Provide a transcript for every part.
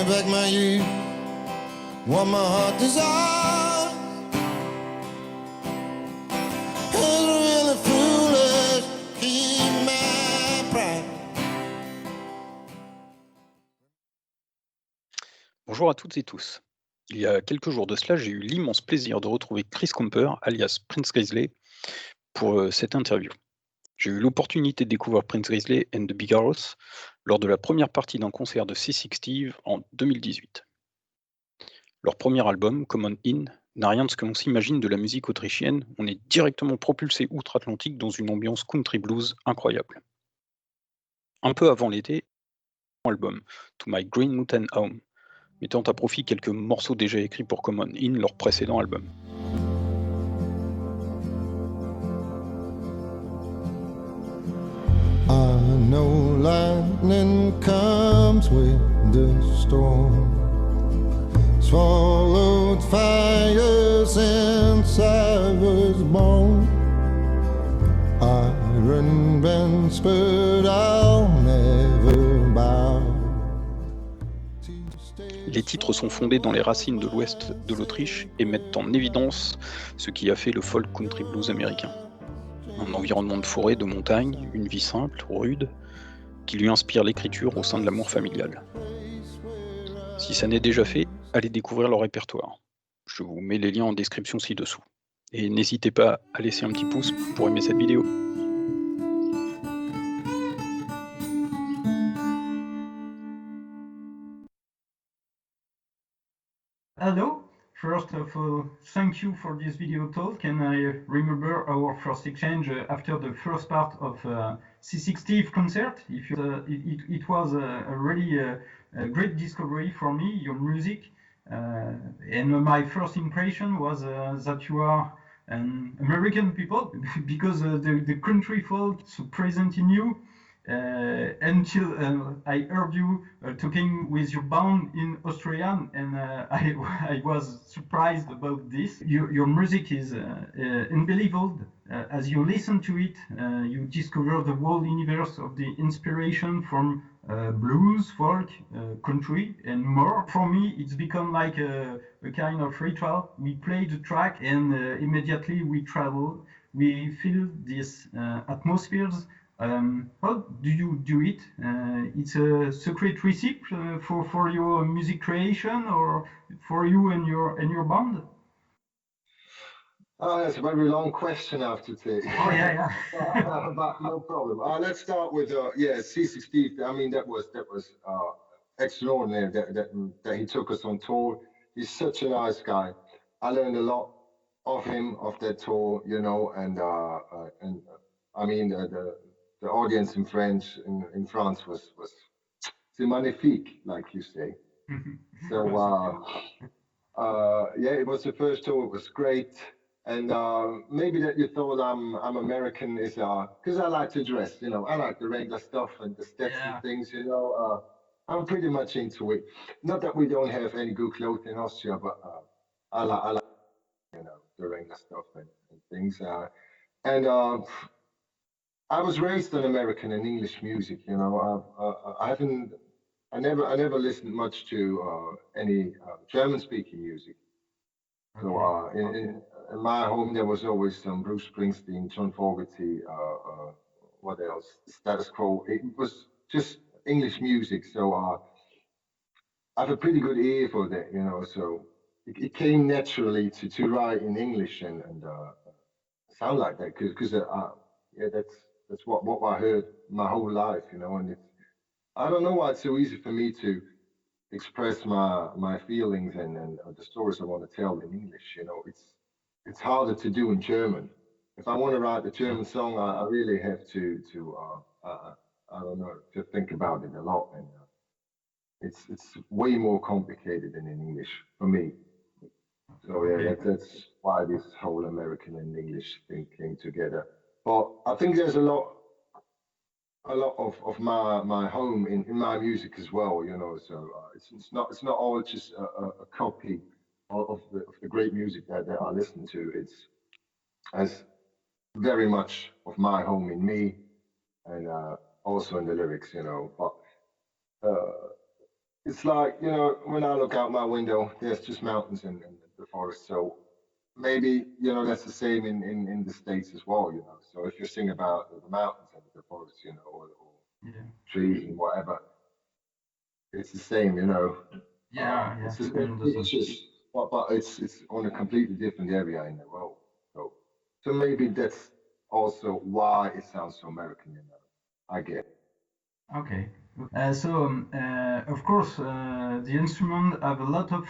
me back my youth, what my heart desires. It's really foolish, keep my pride. Bonjour à toutes et tous. Il y a quelques jours de cela, j'ai eu l'immense plaisir de retrouver Chris Comper, alias Prinz Grizzley, pour cette interview. J'ai eu l'opportunité de découvrir Prinz Grizzley and the Beargaroos lors de la première partie d'un concert de C60 en 2018. Leur premier album, Common In, n'a rien de ce que l'on s'imagine de la musique autrichienne. On est directement propulsé outre-Atlantique dans une ambiance country blues incroyable. Un peu avant l'été, album To My Green Mountain Home, mettant à profit quelques morceaux déjà écrits pour Common In, leur précédent album. I know lightning comes with the storm, swallowed fire since I was born. Iron bands, but I'll never bow. Les titres sont fondés dans les racines de l'ouest de l'Autriche et mettent en évidence ce qui a fait le folk country blues américain. Un environnement de forêt, de montagne, une vie simple, rude, qui lui inspire l'écriture au sein de l'amour familial. Si ça n'est déjà fait, allez découvrir leur répertoire. Je vous mets les liens en description ci-dessous. Et n'hésitez pas à laisser un petit pouce pour aimer cette vidéo. Hello, first of all, thank you for this video talk, and I remember our first exchange after the first part of C60 concert. It was a really great discovery for me, your music, and my first impression was that you are an American people, because the country folk so present in you. Until I heard you talking with your band in Austrian, and I was surprised about this. Your music is unbelievable. As you listen to it, you discover the whole universe of the inspiration from blues, folk, country, and more. For me, it's become like a kind of ritual. We play the track, and immediately we travel. We feel these atmospheres. How do you do it? It's a secret recipe for your music creation, or for you and your band? Oh, that's a very long question, I have to say. Oh yeah. But no problem. Let's start with C60. I mean, that was extraordinary that he took us on tour. He's such a nice guy. I learned a lot of him, of that tour, you know, and I mean the audience in French in France was c'est magnifique, like you say. So yeah, it was the first tour. It was great, and maybe that you thought I'm American is because I like to dress, you know. I like the regular stuff and the Stetson things, you know. I'm pretty much into it. Not that we don't have any good clothes in Austria, but I like you know, the regular stuff and things. And I was raised on American and English music, you know. I never listened much to any German-speaking music. So in my home there was always some Bruce Springsteen, John Fogerty, what else? Status Quo. It was just English music. So I have a pretty good ear for that, you know. So it came naturally to write in English and sound like that, because yeah, that's what I heard my whole life, you know. And I don't know why it's so easy for me to express my feelings and the stories I want to tell in English. You know, it's harder to do in German. If I want to write a German song, I really have to I don't know, to think about it a lot, and it's way more complicated than in English for me. So yeah, that's why this whole American and English thing came together. But I think there's a lot of my home in my music as well, you know. So it's not all just a copy of the great music that I listen to. It's as very much of my home in me, and also in the lyrics, you know. But it's like, you know, when I look out my window, there's just mountains and the forest. So maybe, you know, that's the same in the States as well, you know. So if you sing about the mountains and the forest, you know, or Yeah. trees and whatever, it's the same, you know. Yeah, It's yeah, just, I understand. it's just, but it's on a completely different area in the world. So, so maybe that's also why it sounds so American, you know. I get. Okay. Of course, the instrument have a lot of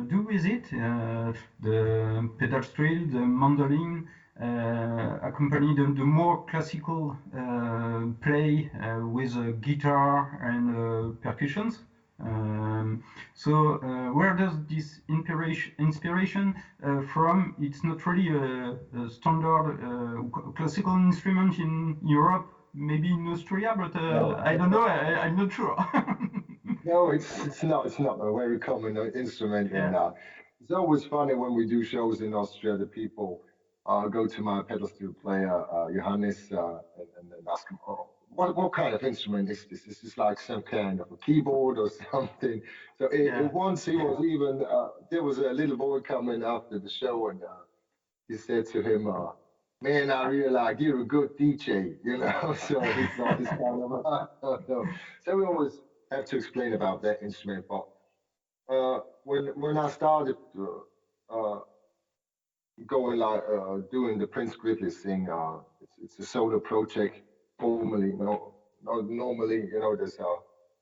do with it. The pedal steel, the mandolin, accompany the more classical play with guitar and percussions. Where does this inspiration from? It's not really a standard classical instrument in Europe, maybe in Austria, but No. I don't know. I'm not sure. No, it's not a very common instrument, and Yeah. it's always funny when we do shows in Austria. The people go to my pedal steel player Johannes and ask him, "Oh, what kind of instrument is this? Is this like some kind of a keyboard or something?" So Yeah. once he was even there was a little boy coming after the show, and he said to him, "Man, I really like you're a good DJ, you know." So he thought this kind of. No. So we always have to explain about that instrument. But when I started uh, going like doing the Prinz Grizzley thing, it's a solo project. Formally, normally, you know, there's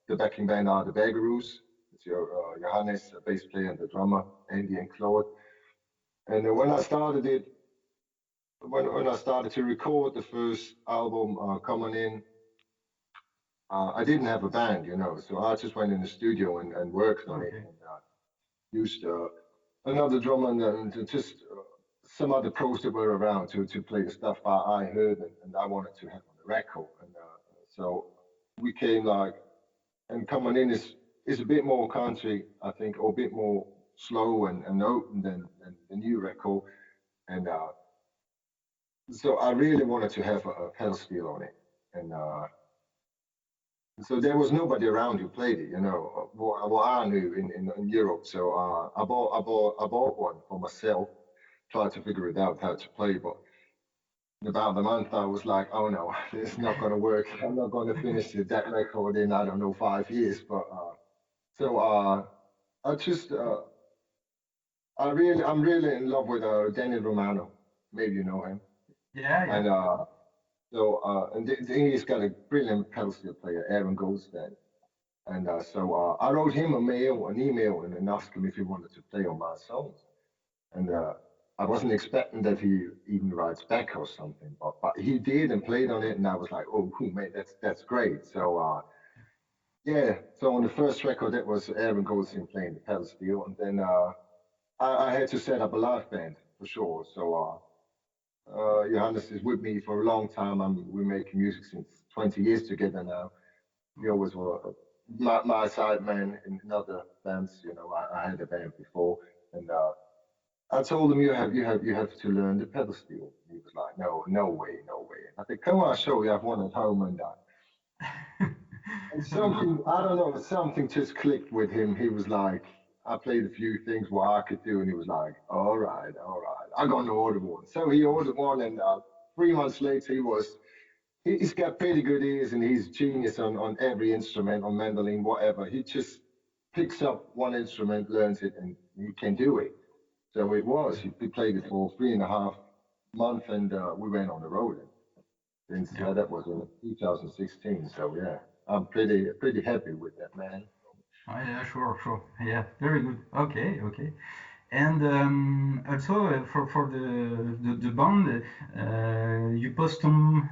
the backing band are the Beargaroos. It's your Johannes, a bass player, and the drummer Andy and Claude. And when I started it, when I started to record the first album coming in, I didn't have a band, you know, so I just went in the studio and worked on it Okay. and used another drummer and just some other pros that were around to play the stuff I heard and I wanted to have on the record. And so we came like, and coming in is a bit more country, I think, or a bit more slow and open than the new record. And so I really wanted to have a pedal steel on it. And so there was nobody around who played it, you know, what I knew in Europe. So I bought one for myself, tried to figure it out how to play, but in about a month I was like, oh no, it's not going to work. I'm not going to finish that record in, I don't know, 5 years. But so I just, I'm really in love with Daniel Romano. Maybe you know him. Yeah, And yeah. he's got a brilliant pedal steel player, Aaron Goldstein. And I wrote him an email, and asked him if he wanted to play on my songs. And I wasn't expecting that he even writes back or something, but he did and played on it, and I was like, oh, cool, mate, that's great. So yeah, so on the first record, that was Aaron Goldstein playing the pedal steel, and then I had to set up a live band for sure. So Johannes is with me for a long time. We're making music since 20 years together now. He always were my side man in other bands. You know, I had a band before, and I told him you have to learn the pedal steel. He was like, no way, no way. I said, come on, I'll show you. I have one at home, and something I don't know, something just clicked with him. He was like, I played a few things what I could do, and he was like, all right, I'm gonna order one. So he ordered one, and 3 months later he's got pretty good ears and he's genius on every instrument, on mandolin, whatever. He just picks up one instrument, learns it, and he can do it. So it was. He played it for 3.5 months, and we went on the road. And since Yeah. that was in 2016. So yeah, I'm pretty happy with that, man. Oh, yeah, sure. Yeah, very good. Okay. And also for the band, you post some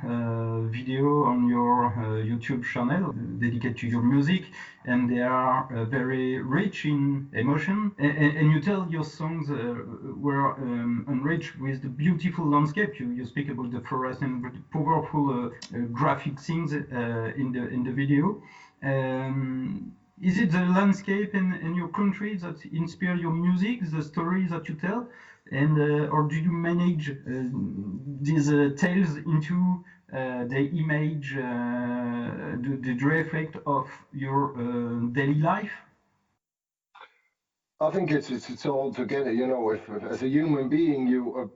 video on your YouTube channel dedicated to your music, and they are very rich in emotion. And you tell your songs were enriched with the beautiful landscape. You speak about the forest and the powerful graphic scenes in the video. Is it the landscape in your country that inspire your music, the stories that you tell, and or do you manage these tales into the image, the reflect of your daily life? I think it's all together. You know, if as a human being you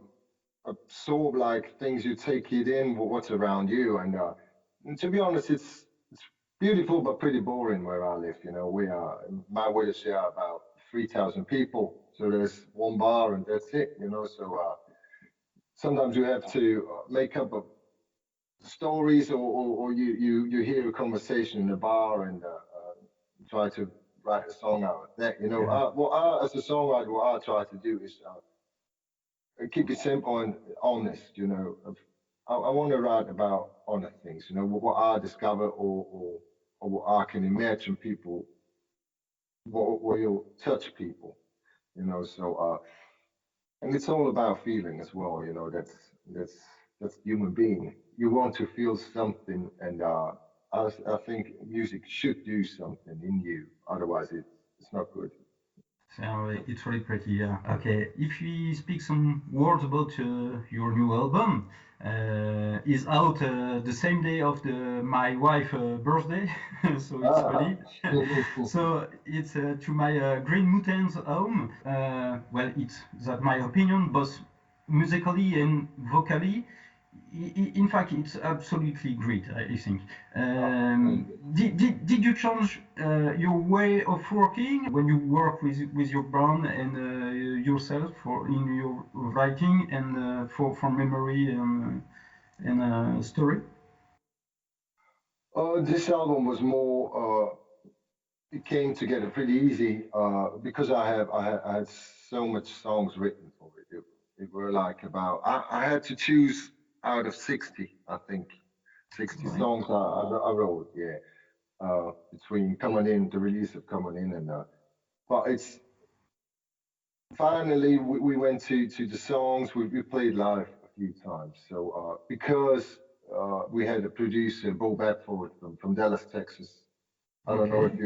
absorb like things, you take it in what's around you, and to be honest, it's beautiful but pretty boring where I live. You know, we are my village are about 3,000 people, so there's one bar and that's it. You know, so sometimes you have to make up stories, or you hear a conversation in a bar and try to write a song out of that. You know, Yeah. as a songwriter, what I try to do is keep it simple and honest. You know, I want to write about honest things. You know, what I discover, or what I can imagine people, what will touch people. You know, so and it's all about feeling as well. You know, that's that's human being. You want to feel something, and I think music should do something in you. Otherwise, it's not good. So it's really pretty, yeah. Okay, if we speak some words about your new album, is out the same day of my wife birthday, so it's Ah. ready. So it's to my Green Mountains home. Well, it's that my opinion, both musically and vocally. In fact, it's absolutely great, I think. Did you change your way of working when you work with your band and yourself for in your writing and for memory and story? This album was more. It came together pretty easy because I had so much songs written for it. It were like about I had to choose out of 60, I think, 60 Right. songs I wrote. Yeah, between coming in, the release of coming in, and but it's finally we went to the songs. We played live a few times. So because we had a producer, Bo Bedford from Dallas, Texas. I don't know if Okay.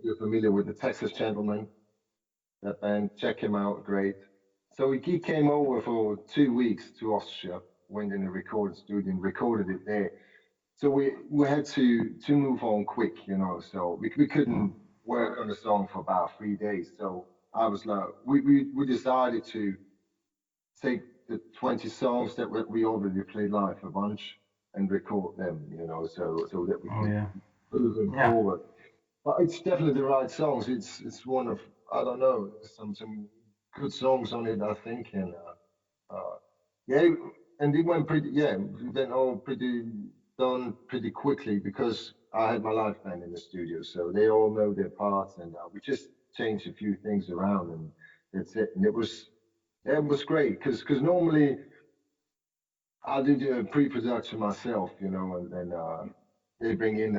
you're familiar with the Texas Gentleman, that band. Check him out, great. So he came over for 2 weeks to Austria, went in the recording studio and recorded it there. So we had to move on quick, you know. So we couldn't work on the song for about 3 days. So I was like, we decided to take the 20 songs that we already played live a bunch and record them, you know, so that we Oh could yeah. move them Yeah. forward. But it's definitely the right songs. It's one of I don't know some good songs on it, I think, and yeah, and it went pretty yeah, it went all pretty done pretty quickly because I had my live band in the studio, so they all know their parts, and we just changed a few things around, and that's it. And it was great because normally I do the pre-production myself, you know, and then they bring in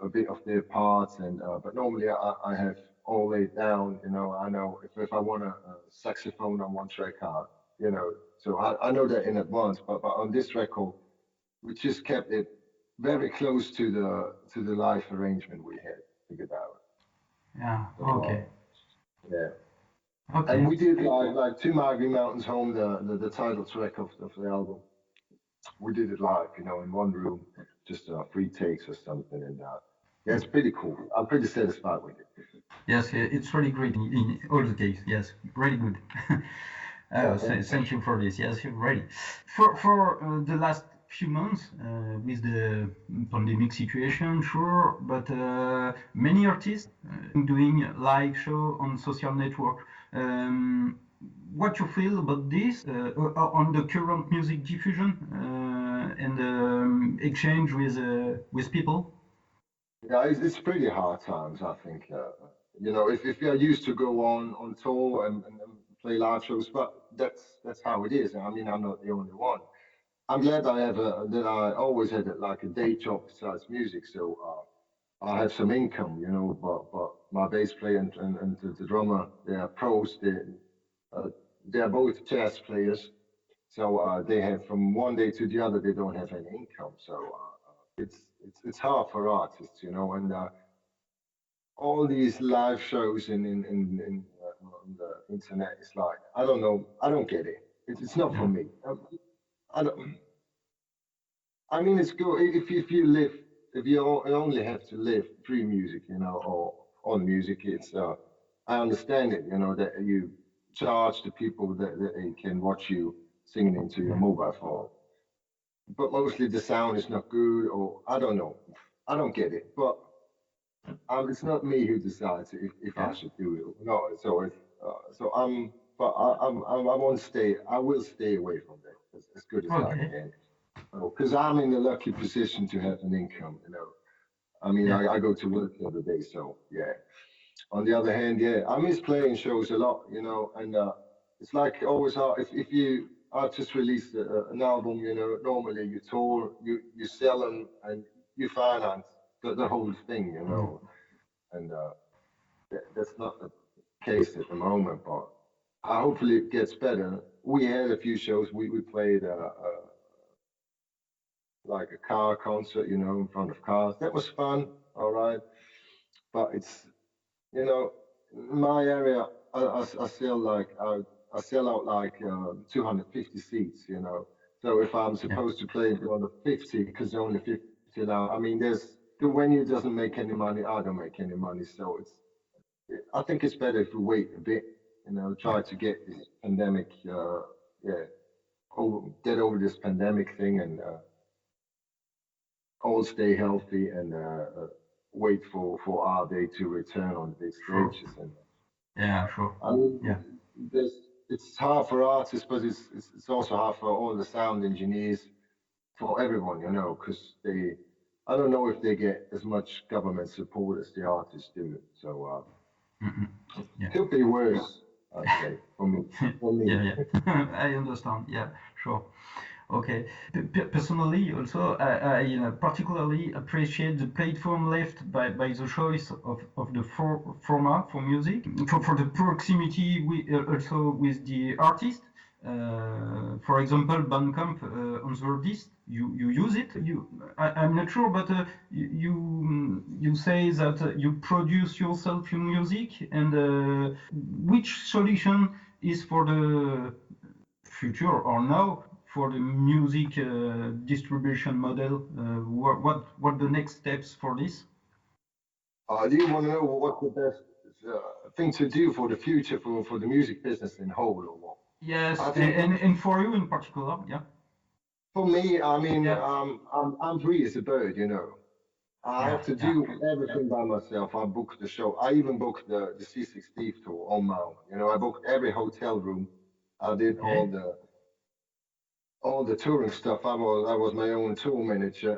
a bit of their parts, and but normally I have all laid down, you know. I know if I want a saxophone on one track, you know, so I know that in advance. But on this record, we just kept it very close to the live arrangement we had figured out. Yeah. So Okay. yeah, and Okay. we did like To Migrant Mountains Home, the title track of the album. We did it live, you know, in one room, just 3 takes or something, and yeah, it's pretty cool. I'm pretty satisfied with it. Yes, it's really great in all the case. Yes, really good. Yeah, thanks. Thank you for this. Yes, you're ready. For the last few months with the pandemic situation, sure, but many artists doing live show on social network. Um, what you feel about this on the current music diffusion and exchange with people? Yeah, it's pretty hard times, I think. You know, if you're used to go on tour and play live shows, but that's how it is. I mean, I'm not the only one. I'm glad that I always had like a day job besides music, so I have some income, you know. But my bass player and the drummer, they are pros. Uh, they are both jazz players, so they have from one day to the other they don't have any income. So it's hard for artists, you know, and all these live shows on the internet. It's like I don't know, I don't get it. It's not for Yeah. me. I don't. I mean, it's good if you live if you only have to live through music, you know, or on music. It's I understand it, that you charge the people that they can watch you singing into your mobile phone. But mostly the sound is not good, or I don't know. I don't get it. But it's not me who decides if I should do it. No, so but I won't stay. I will stay away from that as good as I Okay. can. Because I'm in the lucky position to have an income. I mean, Yeah. I go to work every day, so yeah. On the other hand, yeah, I miss playing shows a lot, and it's like always hard. If you artists release an album, normally you tour, you sell them, and you finance the whole thing, and that's not the case at the moment, but hopefully it gets better. We had a few shows. We played like a car concert, in front of cars. That was fun, all right, but it's You know, in my area, I sell I sell out like 250 seats. So if I'm Yeah. supposed to play on the 50, because there are only 50 now, I mean, the venue doesn't make any money. I don't make any money. So I think it's better if we wait a bit. Try to get this pandemic, yeah, get over this pandemic thing and all stay healthy and wait for our day to return on the big Sure. stages. And Yeah. Sure. I mean, Yeah. it's hard for artists, but it's also hard for all the sound engineers, for everyone, because I don't know if they get as much government support as the artists do. So Mm-mm. Yeah. could be worse, I'd say, for me. For me. Yeah. Yeah. I understand. Yeah. Sure. Okay. Personally, also, I particularly appreciate the platform left by the choice of the format for music, for the proximity also with the artist. For example, Bandcamp on the disc, you use it. I'm not sure, but you say that you produce yourself your music, and which solution is for the future or now for the music distribution model? What the next steps for this? Do you want to know what's the best thing to do for the future for the music business in whole, or what? Yes, I think and for you in particular, yeah. for me, I mean, Yeah. I'm free as a bird. I have to do everything by myself. I booked the show. I even booked the C6 Steve tour on my own. I booked every hotel room. I did Okay. all the touring stuff. I was my own tour manager.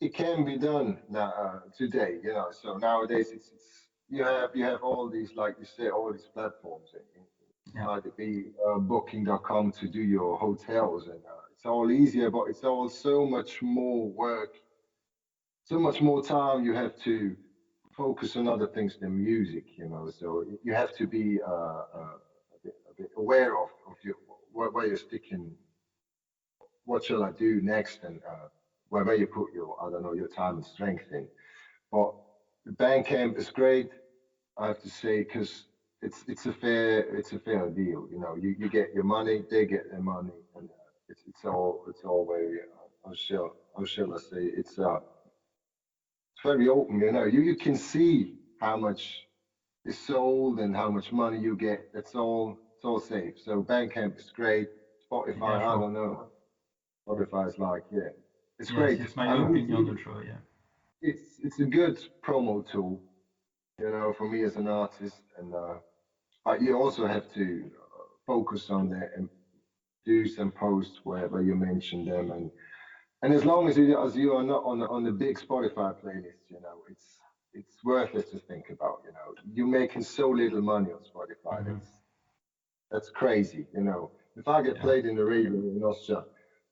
It can be done now today. So nowadays you have all these, like you say, all these platforms, Yeah. like it be booking.com to do your hotels, and it's all easier, but it's all so much more work, so much more time. You have to focus on other things than music. So you have to be a bit aware of where you're sticking. What shall I do next, and where you put your, I don't know, your time and strength in. But the Bandcamp is great, I have to say, because it's a fair deal. You get your money, they get their money, and it's all very how shall I say, it's very open. You can see how much is sold and how much money you get. It's all safe. So Bandcamp is great. Spotify, Yeah, I sure. don't know. Spotify is like, yeah, it's Yes, great. it's my I mean, opinion also. Yeah. it's a good promo tool, for me as an artist, and but you also have to focus on that and do some posts wherever you mention them, and as long as you are not on the big Spotify playlist, it's worthless to think about. You're making so little money on Spotify. Mhm. That's crazy. If I get Yeah. played in the radio in Austria,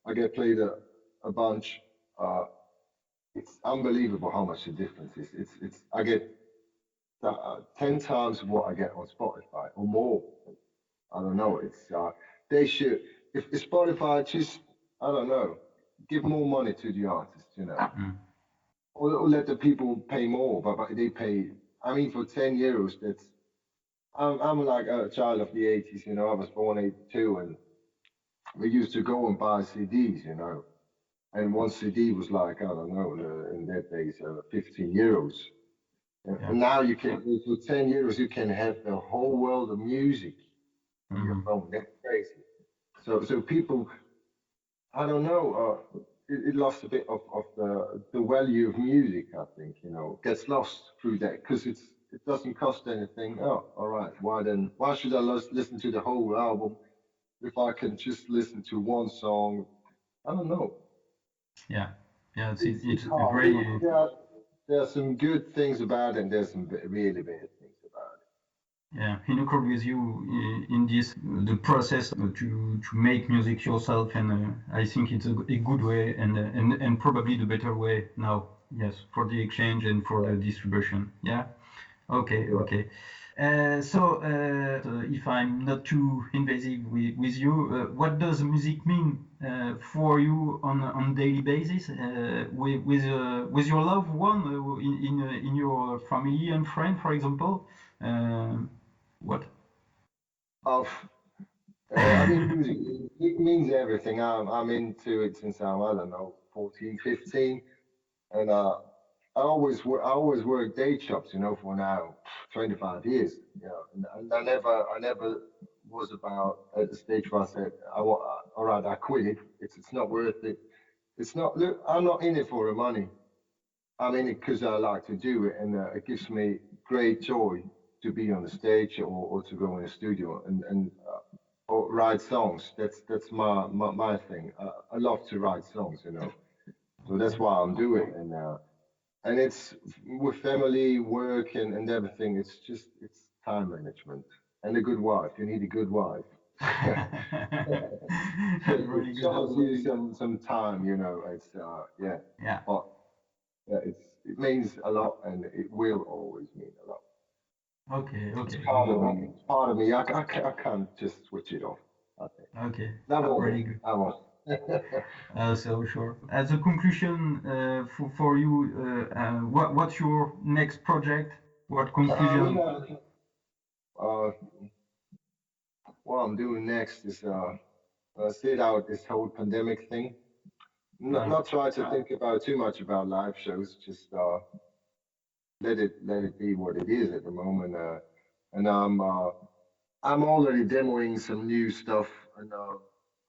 I get played a bunch. Uh, it's unbelievable how much the difference is. It's I get 10 times what I get on Spotify or more. I don't know. They should, if Spotify just, I don't know, give more money to the artists, Mm. or let the people pay more, but they pay. I mean, for €10, I'm like a child of the '80s. I was born '82, and we used to go and buy CDs. And one CD was like, I don't know, in that days, €15. And now you can, for €10, you can have the whole world of music on your phone. That's crazy. So people, I don't know, it lost a bit of the value of music, I think, gets lost through that because it doesn't cost anything. Oh, all right. Why should I listen to the whole album if I can just listen to one song? I don't know. Yeah, it's hard. very. There are some good things about it, and there's some really bad things about it. Yeah, in accord with you in this the process to make music yourself, and I think it's a good way and probably the better way now. Yes, for the exchange and for the distribution. Yeah. Okay. So if I'm not too invasive with you, what does music mean for you on daily basis with your loved one in your family and friend, for example? What? I mean, music, it means everything. I'm into it since I don't know, 14, 15. And I always work day jobs, for now 25 years. And I never was about at the stage where I said, all right, I quit it. It's not worth it. It's not. Look, I'm not in it for the money. I'm in it because I like to do it, and it gives me great joy to be on the stage or to go in the studio and or write songs. That's my thing. I love to write songs, So that's why I'm doing it, and it's with family, work, and everything. It's time management and a good wife. You need a good wife. Really It good. shows you some time, It's Yeah. But it means a lot, and it will always mean a lot. Okay. It's part of me. It's part of me. I can't just switch it off. I think. Okay. That won't. Really good. I won't. So sure. As a conclusion for you, what's your next project? What conclusion? What I'm doing next is sit out this whole pandemic thing. Not try to think about too much about live shows. Just let it be what it is at the moment. And I'm already demoing some new stuff, and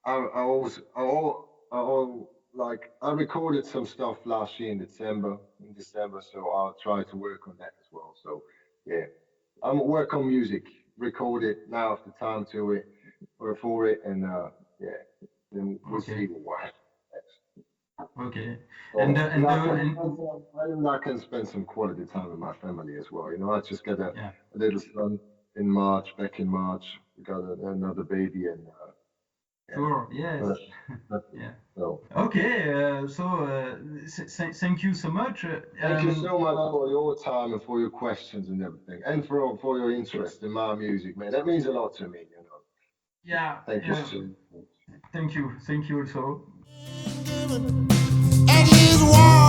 I recorded some stuff last year in December, so I'll try to work on that as well. So yeah, I'm work on music, record it now if the time to it or for it, and then we'll see what happens next. Okay. So, And I can spend some quality time with my family as well. I just got a yeah. little son back in March. We got another baby, and Sure. Yes. Yeah. So Okay. Thank you so much. thank you so much for your time and for your questions and everything, and for your interest in my music, man. That means a lot to me. Yeah. Thank you so much. Thank you. Thank you also. At his wall.